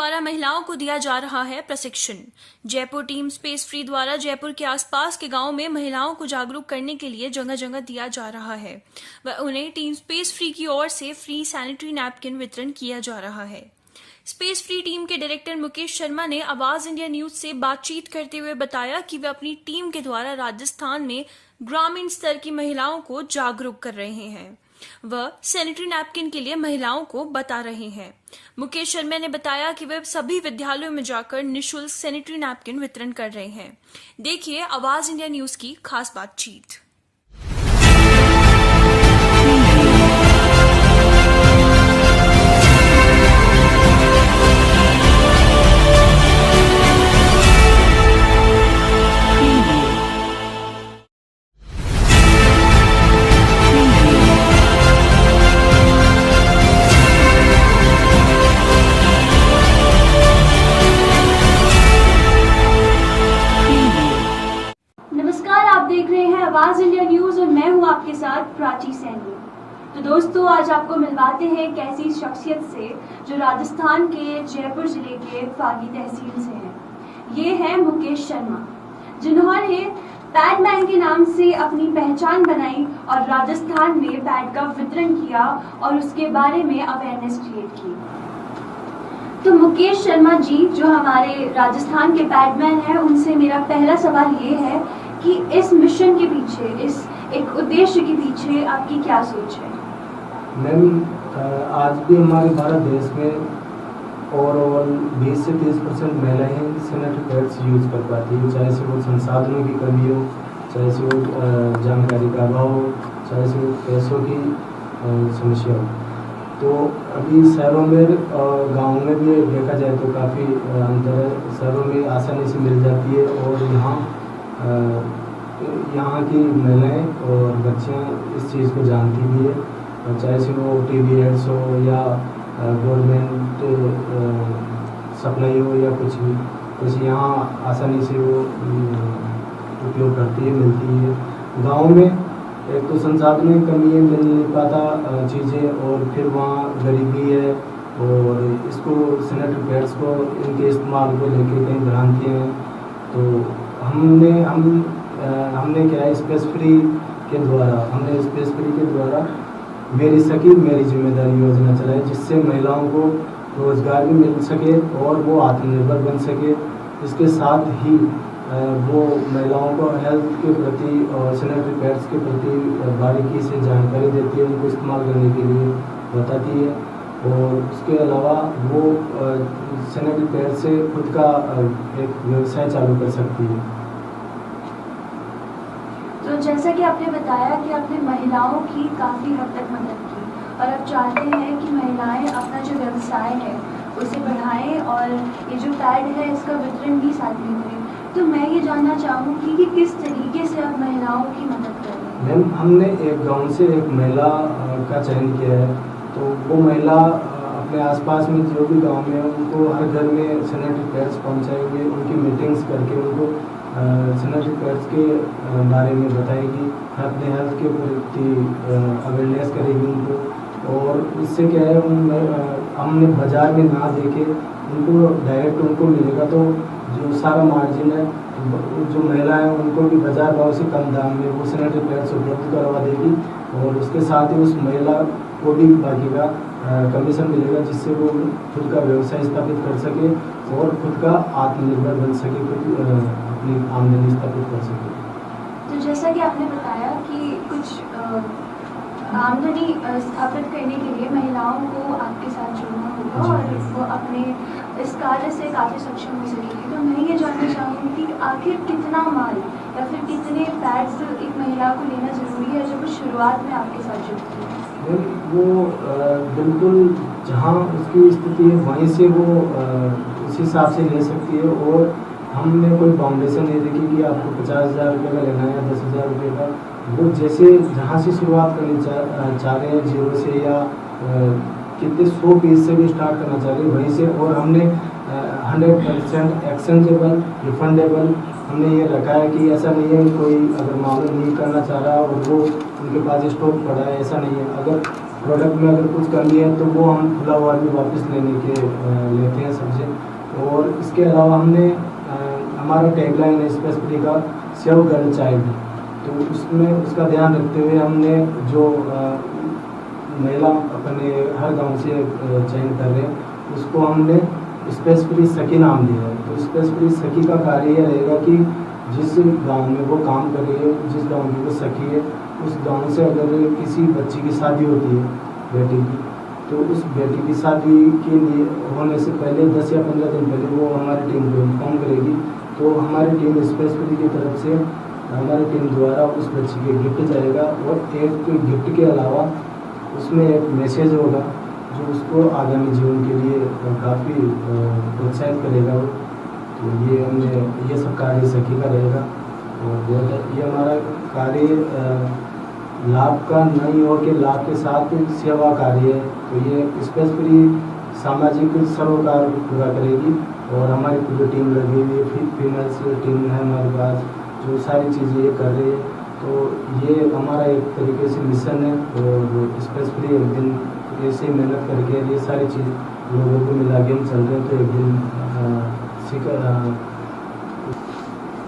द्वारा महिलाओं को दिया जा रहा है प्रशिक्षण। जयपुर टीम स्पेस फ्री द्वारा जयपुर के आसपास के गांवों में महिलाओं को जागरूक करने के लिए जगह जगह दिया जा रहा है व उन्हें टीम स्पेस फ्री की ओर से फ्री सैनिटरी नैपकिन वितरण किया जा रहा है। स्पेस फ्री टीम के डायरेक्टर मुकेश शर्मा ने आवाज इंडिया न्यूज से बातचीत करते हुए बताया कि वे अपनी टीम के द्वारा राजस्थान में ग्रामीण स्तर की महिलाओं को जागरूक कर रहे हैं। वह सैनिटरी नैपकिन के लिए महिलाओं को बता रहे हैं। मुकेश शर्मा ने बताया कि वे सभी विद्यालयों में जाकर निःशुल्क सैनिटरी नैपकिन वितरण कर रहे हैं। देखिए आवाज इंडिया न्यूज की खास बातचीत। नमस्कार, आप देख रहे हैं आवाज इंडिया न्यूज और मैं हूं आपके साथ प्राची सैनी। तो दोस्तों, आज आपको मिलवाते हैं एक ऐसी शख्सियत से जो राजस्थान के जयपुर जिले के फागी तहसील से हैं। ये है मुकेश शर्मा, जिन्होंने पैडमैन के नाम से अपनी पहचान बनाई और राजस्थान में पैड का वितरण किया और उसके बारे में अवेयरनेस क्रिएट की। तो मुकेश शर्मा जी जो हमारे राजस्थान के पैडमैन हैं, उनसे मेरा पहला सवाल ये है कि इस मिशन के पीछे, इस एक उद्देश्य के पीछे आपकी क्या सोच है? मैम, आज भी हमारे भारत देश में ओवरऑल 20 से 30% महिलाएं सैनिटरी पैड्स यूज कर पाती है, चाहे से वो संसाधनों की कमी हो, चाहे से वो जानकारी का अभाव हो, चाहे से वो पैसों की समस्या हो। तो अभी शहरों में और गाँव में भी देखा जाए तो काफ़ी अंतर है। शहरों में आसानी से मिल जाती है और यहाँ की महिलाएं और बच्चियाँ इस चीज़ को जानती भी है, और चाहे से वो टीवी एड्स हो या गवर्नमेंट सप्लाई हो या कुछ भी, कुछ यहाँ आसानी से वो उपयोग करती है, मिलती है। गाँव में एक तो संसाधनों की कमी है, मिल नहीं पाता चीज़ें, और फिर वहाँ गरीबी है और इसको सैनिटरी पैड्स को इनके इस्तेमाल को लेकर कई भ्रांतियाँ हैं। तो हमने क्या है, स्पेस फ्री के द्वारा मेरी सखी मेरी जिम्मेदारी योजना चलाई, जिससे महिलाओं को रोजगार भी मिल सके और वो आत्मनिर्भर बन सके। इसके साथ ही वो महिलाओं को हेल्थ के प्रति और सैनिटरी पैड्स के प्रति बारीकी से जानकारी देती है, उनको इस्तेमाल करने के लिए बताती है, और उसके अलावा वो सैनिटरी पैड से खुद का एक व्यवसाय चालू कर सकती है। तो जैसा कि आपने बताया कि आपने महिलाओं की काफ़ी हद तक मदद की और अब चाहते हैं कि महिलाएं अपना जो व्यवसाय है उसे बढ़ाएं और ये जो पैड है इसका वितरण भी साथ में करें। तो मैं ये जानना चाहूँगी कि किस तरीके से आप महिलाओं की मदद कर रहे हैं? मैम, हमने एक गांव से एक महिला का चयन किया है। तो वो महिला अपने आसपास में जो भी गांव में उनको हर घर में सैनिटरी पैड्स पहुंचाएंगे, उनकी मीटिंग्स करके उनको सैनिटरी पैड्स के बारे में बताएगी, अपने हेल्थ के प्रति अवेयरनेस करेगी उनको। और इससे क्या है, हमने बाज़ार में ना देके उनको डायरेक्ट उनको मिलेगा, तो जो सारा मार्जिन है जो महिला है उनको भी बाजार भाव से कम दाम में वो सैनिटरी पैड्स उपलब्ध करवा देगी, और उसके साथ ही उस महिला को भी बाकी का कमीशन मिलेगा, जिससे वो खुद का व्यवसाय स्थापित कर सके और खुद का आत्मनिर्भर बन सके, खुद अपनी आमदनी स्थापित कर सके। तो जैसा कि आपने बताया कि कुछ आमदनी स्थापित करने के लिए महिलाओं को आपके साथ जुड़ना होगा और वो अपने इस कार्य से काफ़ी सक्षम हो सकेगी। तो मैं ये जानना चाहूँगी कि आखिर कितना माल या फिर कितने पैड्स एक महिला को लेना ज़रूरी है जब वो शुरुआत में आपके साथ जुड़ती है? वो बिल्कुल जहाँ उसकी स्थिति है वहीं से वो उस हिसाब से ले सकती है, और हमने कोई बाउंडेशन नहीं देखी कि आपको 50,000 रुपये का लेना है या 10,000 रुपये का। वो जैसे जहाँ से शुरुआत करनी चाह रहे हैं, जीरो से या कितने 100 पीस से भी स्टार्ट करना चाह रहे हैं वहीं से। और हमने 100% एक्सचेंजेबल रिफंडेबल हमने ये रखा है कि ऐसा नहीं है कोई अगर मामला नहीं करना चाह रहा और वो उनके पास स्टॉक पड़ा है, ऐसा नहीं है। अगर प्रोडक्ट में अगर कुछ कमी है तो वो हम खुला हुआ भी वापस लेते हैं सबसे। और इसके अलावा हमने हमारा टैगलाइन है स्पेशली का सेव गर्ल चाइल्ड, तो उसमें उसका ध्यान रखते हुए हमने जो महिला अपने हर गांव से चयन कर रहे हैं उसको हमने स्पेशली सखी नाम दिया है। तो स्पेशली सखी का कार्य यह रहेगा कि जिस गांव में वो काम कर रही है, जिस गांव की वो सखी है, उस गांव से अगर किसी बच्ची की शादी होती है बेटी की, तो उस बेटी की शादी के लिए होने से पहले 10 या 15 दिन पहले वो हमारी टीम को इन्फॉर्म करेगी। तो हमारी टीम स्पेशली की तरफ से हमारी टीम द्वारा उस बच्ची के गिफ्ट जाएगा, और एक गिफ्ट के अलावा उसमें एक मैसेज होगा जो उसको आगामी जीवन के लिए काफ़ी प्रोत्साहित करेगा। तो ये हमने ये सब कार्य सखी का रहेगा। और ये हमारा कार्य लाभ का नहीं हो के लाभ के साथ सेवा कार्य है। तो ये स्पेशली सामाजिक सरोकार पूरा करेगी, और हमारी पूरी टीम लगी हुई है, फीमेल्स टीम है हमारे पास जो सारी चीज़ें ये कर रही है। तो ये हमारा एक तरीके से मिशन है, और स्पेशली एक दिन ऐसे मेहनत करके ये सारी चीज़ लोगों को मिला के हम चल रहे हैं। तो एक दिन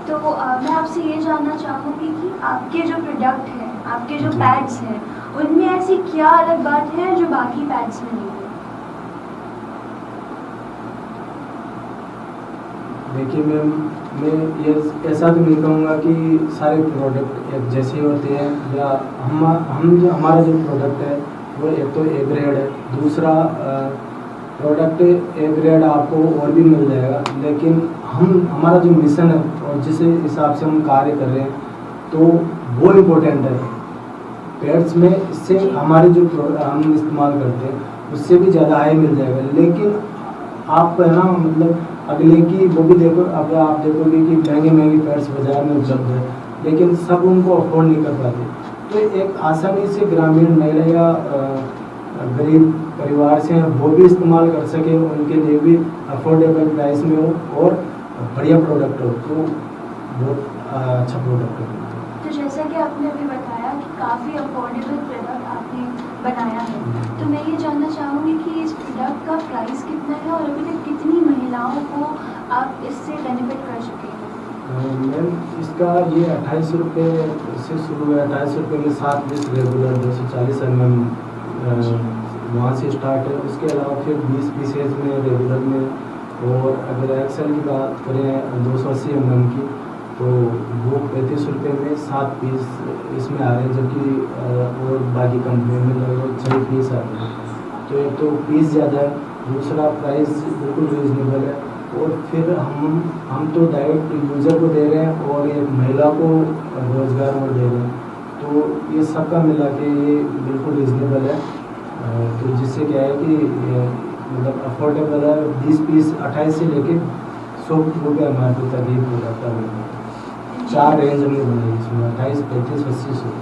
तो मैं आपसे ये जानना चाहूँगी कि आपके जो प्रोडक्ट हैं, आपके जो पैड्स हैं, उनमें ऐसी क्या अलग बात है जो बाकी पैड्स में नहीं है? देखिए मैम, मैं ये ऐसा तो नहीं कहूँगा कि सारे प्रोडक्ट एक जैसे होते हैं, या हमारा जो प्रोडक्ट है वो एक तो ए ग्रेड है, दूसरा प्रोडक्ट ए ग्रेड आपको और भी मिल जाएगा। लेकिन हमारा जो मिशन है और जिस हिसाब से हम कार्य कर रहे हैं तो वो इम्पोर्टेंट है। पेड्स में इससे हमारे जो हम इस्तेमाल करते हैं उससे भी ज़्यादा हाई मिल जाएगा। लेकिन आप है ना, मतलब अगले की वो भी देखो, अब आप देखोगे कि महंगे पैड्स बाजार में उपलब्ध है, लेकिन सब उनको अफोर्ड नहीं कर पाते। तो एक आसानी से ग्रामीण महिला या गरीब परिवार से वो भी इस्तेमाल कर सके, उनके लिए भी अफोर्डेबल प्राइस में हो और बढ़िया प्रोडक्ट हो, तो बहुत अच्छा प्रोडक्ट हो। तो जैसा कि आपने अभी बताया कि काफ़ी अफोर्डेबल प्रोडक्ट आपने बनाया है, तो मैं ये जानना चाहूँगी कि इस प्रोडक्ट का प्राइस कितना है और अभी तक कितनी महिलाओं को आप इससे बेनिफिट कर चुके हैं? मैम, इसका ये 28 रुपये से शुरू है। 28 रुपये में 7 पीस रेगुलर 240 mm वहाँ से स्टार्ट है। उसके अलावा फिर 20 पीसेज में रेगुलर में, और अगर एक्सेल की बात करें 280 mm की, तो वो 35 रुपये में 7 पीस इसमें आ रहे हैं, जबकि और बाकी कंपनियों में लगभग 6 पीस आ रहे हैं। तो एक तो पीस ज़्यादा है, दूसरा प्राइस बिल्कुल रीजनेबल है, और फिर हम तो डायरेक्ट यूज़र को दे रहे हैं और एक महिला को रोज़गार और दे रहे हैं। तो ये सबका मिला के ये बिल्कुल रीजनेबल है। तो जिससे क्या है कि मतलब अफोर्डेबल है। 20 पीस 28 से लेके 100 रुपये हमारे तक ही प्रोडक्ट है। 4 रेंज में बनी इसमें 28, 35, 80, 100।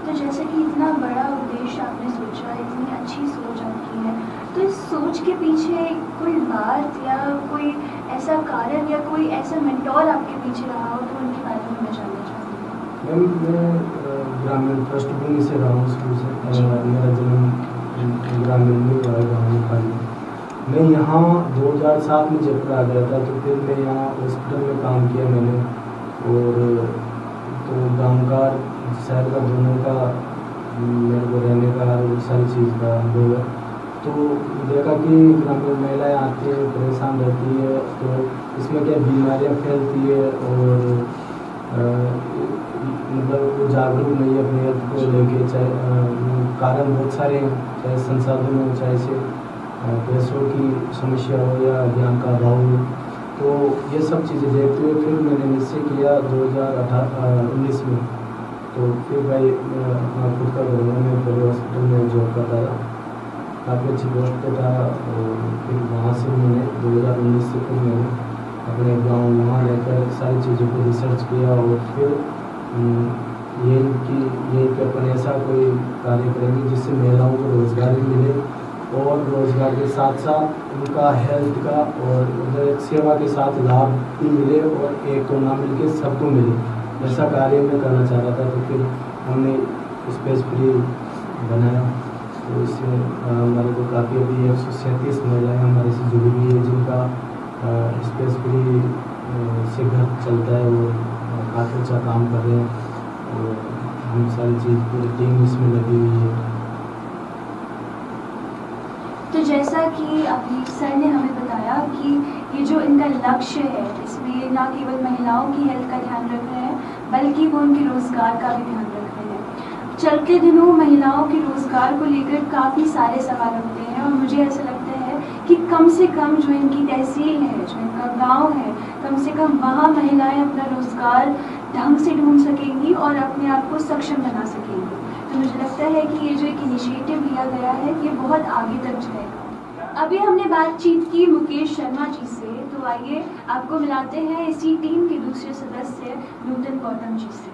तो जैसे कि इतना बड़ा उद्देश्य आपने सोचा, इतनी अच्छी सोच आपकी है, तो इस सोच के पीछे कोई बात या कोई ऐसा कारण या कोई ऐसा मेंटोर आपके पीछे रहा हो, तो उनके बारे में मैं जानना चाहूँगी। मैम, मैं ग्रामीण पृष्ठभूमि से रहा हूँ शुरू से। मेरा जन्म ग्रामीण में हुआ है, गाँव में पाली। मैं यहाँ 2007 में जयपुर आ गया था, तो फिर मैं यहाँ हॉस्पिटल में काम किया मैंने, और तो गाँव का शहर का दोनों का मेरे को रहने का और सारी चीज़ का अनुभव है। तो देखा कि ग्रामीण महिलाएं आती हैं, परेशान रहती है, तो इसमें क्या बीमारियां फैलती है, और मतलब वो जागरूक नहीं है अपने हेल्थ को लेके। चाहे कारण बहुत सारे हैं, चाहे संसाधन हो, चाहे से पैसों की समस्या हो या ज्ञान का अभाव हो। तो ये सब चीज़ें देखते हुए फिर मैंने निश्चय किया 2019 में। तो फिर भाई अपना खुद का घर में पहले हॉस्पिटल में जॉब करता था, काफ़ी अच्छी पोस्ट पे था, और फिर वहाँ से मैंने 2019 से फिर मैंने अपने गांव वहाँ रहकर सारी चीज़ों को रिसर्च किया, और फिर यही कि अपन ऐसा कोई कार्य करेंगे जिससे महिलाओं को रोज़गार भी मिले, और रोज़गार के साथ साथ उनका हेल्थ का और मतलब एक सेवा के साथ लाभ भी मिले, और एक को ना मिल के सबको मिले। ऐसा कार्य मैं करना चाह रहा था, तो फिर हमने स्पेस फ्री बनाया। तो इससे हमारे को काफ़ी अभी 137 महिलाएँ हमारे से जुड़ी हुई है जिनका स्पेस फ्री से घर चलता है। वो काफ़ी अच्छा काम कर रहे हैं और हम सारी चीज़ पूरी टीम इसमें लगी हुई है। तो जैसा कि अभी सर ने हमें बताया कि ये जो इनका लक्ष्य है इसमें ना केवल महिलाओं की हेल्थ का ध्यान रख रहे हैं बल्कि वो उनके रोज़गार का भी ध्यान रख रहे हैं। चलते दिनों महिलाओं के रोज़गार को लेकर काफ़ी सारे सवाल उठते हैं और मुझे ऐसा लगता है कि कम से कम जो इनकी तहसील है, जो इनका गांव है, कम से कम वहाँ महिलाएं अपना रोज़गार ढंग से ढूंढ सकेंगी और अपने आप को सक्षम बना सकेंगी। तो मुझे लगता है कि ये जो एक इनिशिएटिव लिया गया है ये बहुत आगे तक जाएगा। अभी हमने बातचीत की मुकेश शर्मा जी से, तो आइए आपको मिलाते हैं इसी टीम के दूसरे सदस्य नूतन गौतम जी से,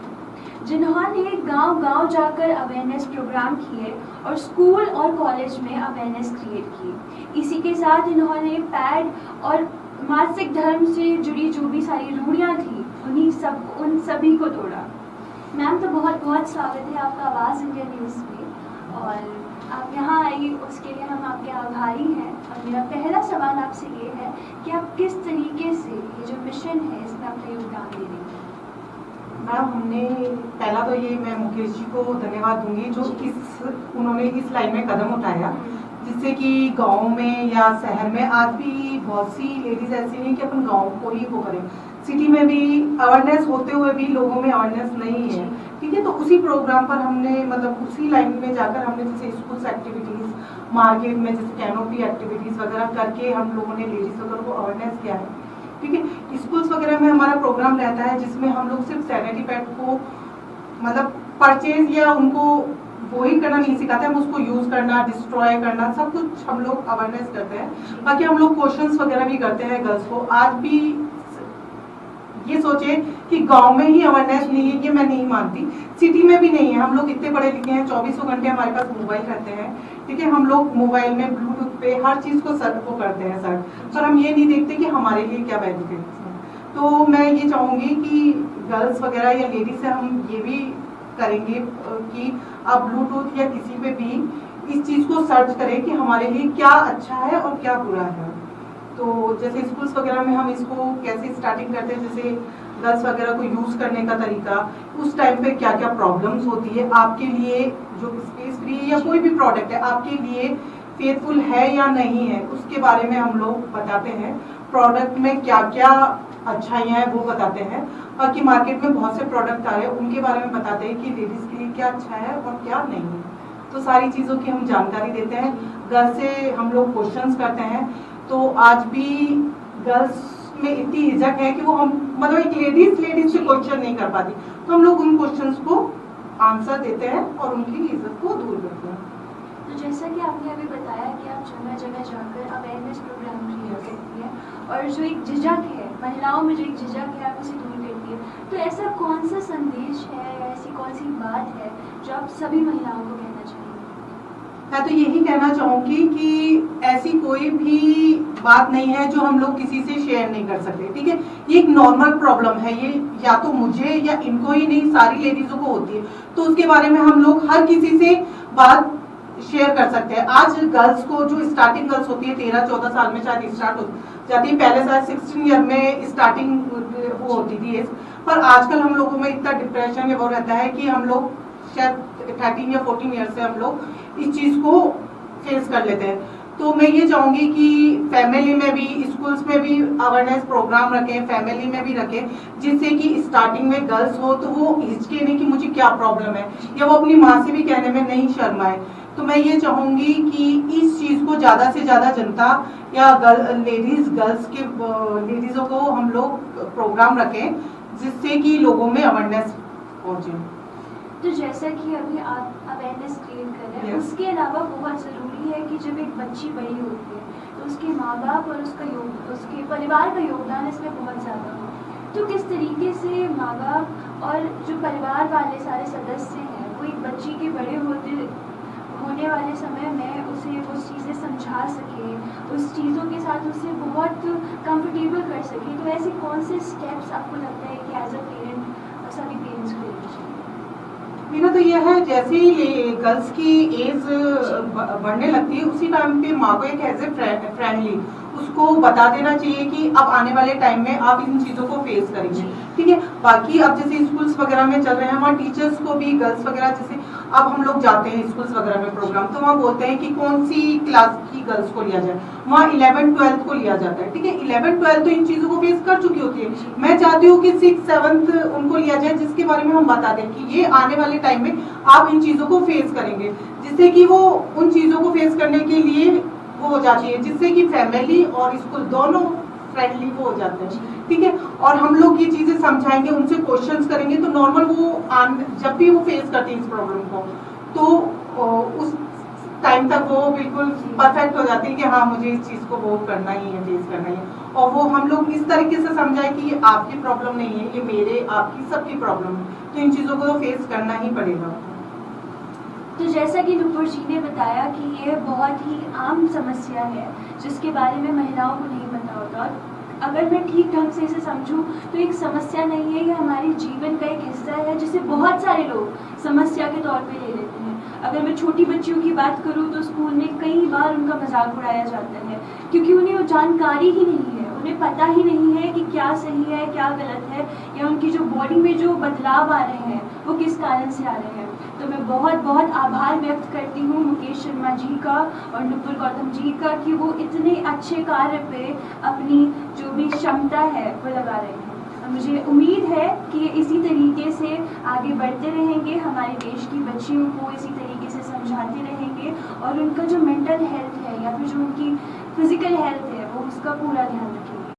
जिन्होंने गांव-गांव जाकर अवेयरनेस प्रोग्राम किए और स्कूल और कॉलेज में अवेयरनेस क्रिएट की। इसी के साथ इन्होंने पैड और मासिक धर्म से जुड़ी जो भी सारी रूढ़ियाँ थी उन सभी को तोड़ा। मैम, तो बहुत बहुत स्वागत है आपका आवाज़ इंडिया न्यूज़ में, और आप यहाँ आई उसके लिए हम आपके आभारी हैं। और मेरा पहला सवाल आपसे ये है कि आप किस तरीके से ये जो मिशन है इसमें अपना योगदान दे रही हैं? मैम, हमने पहला तो ये मैं मुकेश जी को धन्यवाद दूंगी जो उन्होंने इस लाइन में कदम उठाया, जिससे कि गांव में या शहर में आज भी बहुत सी लेडीज ऐसी नहीं कि अपन गांव को ही वो करें। सिटी में भी अवेयरनेस होते हुए भी लोगों में अवेयरनेस नहीं है, ठीक है। तो उसी प्रोग्राम पर हमने मतलब उसी लाइन में जाकर हमने जैसे स्कूल्स एक्टिविटीज, मार्केट में जैसे कैनोपी एक्टिविटीज वगैरह करके हम लोगों ने लेडीज वगैरह को अवेयरनेस किया है, ठीक है। स्कूल्स वगैरह में हमारा प्रोग्राम रहता है जिसमें हम लोग सिर्फ सैनिटरी पैड को मतलब परचेज या उनको वो ही करना नहीं सिखाते, हम उसको यूज करना, डिस्ट्रॉय करना, सब कुछ हम लोग अवेयरनेस करते हैं। बाकी हम लोग क्वेश्चंस वगैरह भी करते हैं गर्ल्स को। आज भी ये सोचे कि गांव में ही अवेयरनेस नहीं है, ये मैं नहीं मानती, सिटी में भी नहीं है। हम लोग इतने पढ़े लिखे हैं, 24 घंटे हमारे पास मोबाइल रहते हैं, ठीक है। हम लोग मोबाइल में ब्लूटूथ पे हर चीज को सर्च को करते हैं सर्च, पर हम ये नहीं देखते कि हमारे लिए क्या बेनिफिट्स हैं। तो मैं ये चाहूंगी कि गर्ल्स वगैरह या लेडीज से हम ये भी करेंगे कि आप ब्लूटूथ या किसी पे भी इस चीज को सर्च करें कि हमारे लिए क्या अच्छा है और क्या बुरा है। तो जैसे स्कूल्स वगैरह में हम इसको कैसे स्टार्टिंग करते हैं, जैसे गर्ल्स वगैरह को यूज करने का तरीका, उस टाइम पे क्या क्या प्रॉब्लम्स होती है, आपके लिए जो स्पेस फ्री या कोई भी प्रोडक्ट है आपके लिए फेथफुल है या नहीं है, उसके बारे में हम लोग बताते हैं। प्रोडक्ट में क्या क्या अच्छाइयाँ हैं वो बताते हैं। बाकी मार्केट में बहुत से प्रोडक्ट आ रहे हैं उनके बारे में बताते हैं कि लेडीज के लिए क्या अच्छा है और क्या नहीं है। तो सारी चीजों की हम जानकारी देते हैं। घर से हम लोग क्वेश्चंस करते हैं, तो आज भी गर्ल्स में इतनी हिचक है कि वो हम मतलब एक लेडीज से क्वेश्चन नहीं कर पाती, तो हम लोग उन क्वेश्चंस को आंसर देते हैं और उनकी इज्जत को दूर करते हैं। तो जैसा कि आपने अभी बताया कि आप जगह जगह जाकर अवेयरनेस प्रोग्राम क्रिएट करती हैं और जो एक झिझक है महिलाओं में, जो एक झिझक है आप उसे दूर करती है, तो ऐसा कौन सा संदेश है या ऐसी कौन सी बात है जो आप सभी महिलाओं को कहना चाहेंगे? मैं तो यही कहना चाहूंगी कि ऐसी कोई भी बात नहीं है जो हम लोग किसी से शेयर नहीं कर सकते, ठीक है। ये एक नॉर्मल प्रॉब्लम है, ये या तो मुझे या इनको ही नहीं सारी लेडीजों को होती है, तो उसके बारे में हम लोग हर किसी से बात शेयर कर सकते हैं। आज गर्ल्स को जो स्टार्टिंग गर्ल्स होती है 13-14 साल में शायद स्टार्ट हो जाती है, पहले शायद 16 ईयर में स्टार्टिंग वो होती थी, पर आजकल हम लोगों में इतना डिप्रेशन वो रहता है कि हम लोग शायद 13 या 14 ईयर से हम लोग इस चीज को फेस कर लेते हैं। तो मैं ये चाहूंगी कि फैमिली में भी, स्कूल्स में भी अवेयरनेस प्रोग्राम रखें, फैमिली में भी रखें, जिससे कि स्टार्टिंग में गर्ल्स हो तो वो हिचके नहीं कि मुझे क्या प्रॉब्लम है, या वो अपनी माँ से भी कहने में नहीं शर्माए। तो मैं ये चाहूंगी कि इस चीज को ज्यादा से ज्यादा जनता या लेडीजों को हम लोग प्रोग्राम रखें जिससे कि लोगों में अवेयरनेस पहुंचे। तो जैसा कि अभी आप अवेयरनेस क्रिएट कर रहे हैं, उसके अलावा बहुत ज़रूरी है कि जब एक बच्ची बड़ी होती है तो उसके माँ बाप और उसके परिवार का योगदान इसमें बहुत ज़्यादा हो। तो किस तरीके से माँ बाप और जो परिवार वाले सारे सदस्य हैं वो एक बच्ची के बड़े होने वाले समय में उसे वो चीज़ें समझा सके, उस चीज़ों के साथ उसे बहुत कंफर्टेबल कर सके, तो ऐसे कौन से स्टेप्स आपको लगता है कि एज अ पेरेंट सभी पेरेंट्स को लेना चाहिए? मेरा तो यह है, जैसे ही गर्ल्स की एज बढ़ने लगती है उसी टाइम पे माँ को एक एज ए फ्रेंडली उसको बता देना चाहिए कि अब आने वाले टाइम में आप इन चीजों को फेस करेंगे, ठीक है। बाकी अब जैसे स्कूल्स वगैरह में चल रहे हैं, वहाँ टीचर्स को भी गर्ल्स वगैरह, जैसे अब हम लोग जाते हैं स्कूल्स वगैरह में प्रोग्राम, तो वहाँ बोलते हैं कि कौन सी क्लास की गर्ल्स को लिया जाए, वहाँ 11th-12th को लिया जाता है, ठीक है। 11th-12th तो इन चीजों को फेस कर चुकी होती है। मैं चाहती हूँ कि 6th-7th उनको लिया जाए, जिसके बारे में हम बता दें कि ये आने वाले टाइम में आप इन चीजों को फेस करेंगे, जिससे कि वो उन चीजों को फेस करने के लिए वो हो जाती है, जिससे कि फैमिली और स्कूल दोनों फ्रेंडली वो हो जाते हैं, ठीक है। और हम लोग ये चीजें समझाएंगे, उनसे क्वेश्चंस करेंगे, तो नॉर्मल वो जब भी वो फेस करती है इस प्रॉब्लम को, तो उस टाइम तक वो बिल्कुल परफेक्ट हो जाती है कि हाँ मुझे इस चीज को वो करना ही है, फेस करना ही है। और वो हम लोग इस तरीके से समझाए कि ये आपकी प्रॉब्लम नहीं है, ये मेरे आपकी सबकी प्रॉब्लम है, तो इन चीजों को तो फेस करना ही पड़ेगा। तो जैसा कि नुपुर जी ने बताया कि ये बहुत ही आम समस्या है जिसके बारे में महिलाओं को नहीं पता होता, और अगर मैं ठीक ढंग से इसे समझूं तो एक समस्या नहीं है, ये हमारे जीवन का एक हिस्सा है जिसे बहुत सारे लोग समस्या के तौर पे ले लेते हैं। अगर मैं छोटी बच्चियों की बात करूं तो स्कूल में कई बार उनका मजाक उड़ाया जाता है, क्योंकि उन्हें वो जानकारी ही नहीं है, उन्हें पता ही नहीं है कि क्या सही है क्या गलत है, या उनकी जो बॉडी में जो बदलाव आ रहे हैं वो किस कारण से आ रहे हैं। तो मैं बहुत बहुत आभार व्यक्त करती हूँ मुकेश शर्मा जी का और नुपुर गौतम जी का कि वो इतने अच्छे कार्य पे अपनी जो भी क्षमता है वो लगा रहे हैं। और मुझे उम्मीद है कि ये इसी तरीके से आगे बढ़ते रहेंगे, हमारे देश की बच्चियों को इसी तरीके से समझाते रहेंगे, और उनका जो मेंटल हेल्थ है या फिर जो उनकी फिजिकल हेल्थ है वो उसका पूरा ध्यान रखेंगे।